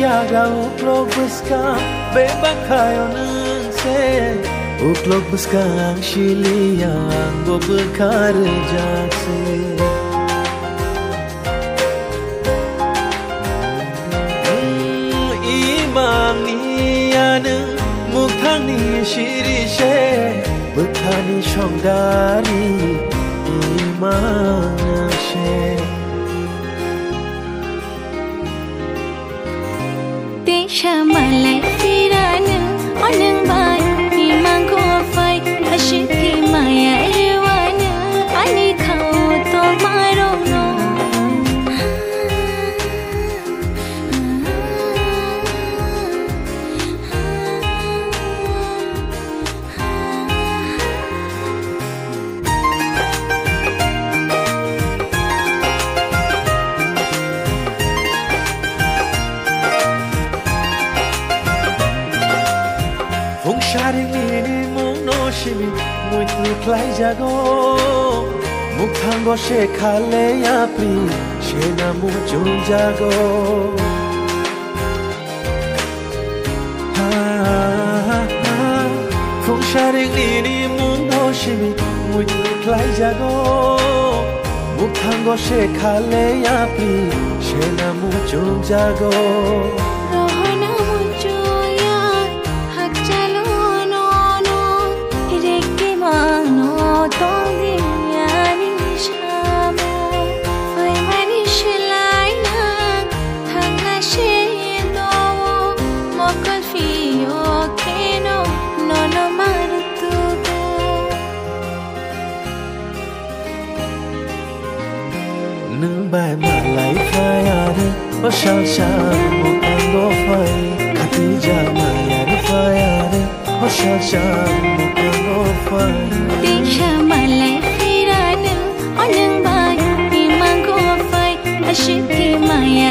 Yaga uklog buska bebakayo nse uklog buska shiliya go bekar jakse imamniyan mukhani shirishe bekhani shongdari imanashe Shamalai firana onang bai imang ko fai ashiki maya irwana ani khao to maro no Sharingini mungno shimi muito klai jago mukhango she khale yapi shena mujung jago Fung sharingini mungno shimi muito klai jago mukhango she khale yapi shena mujung jago Nâng bài mà lấy phai ade o shal shal mukando phai khati ja ma yar phai ade o shal shal mukando phai Tisha malai firana onang bai imang ko fai ashiki maya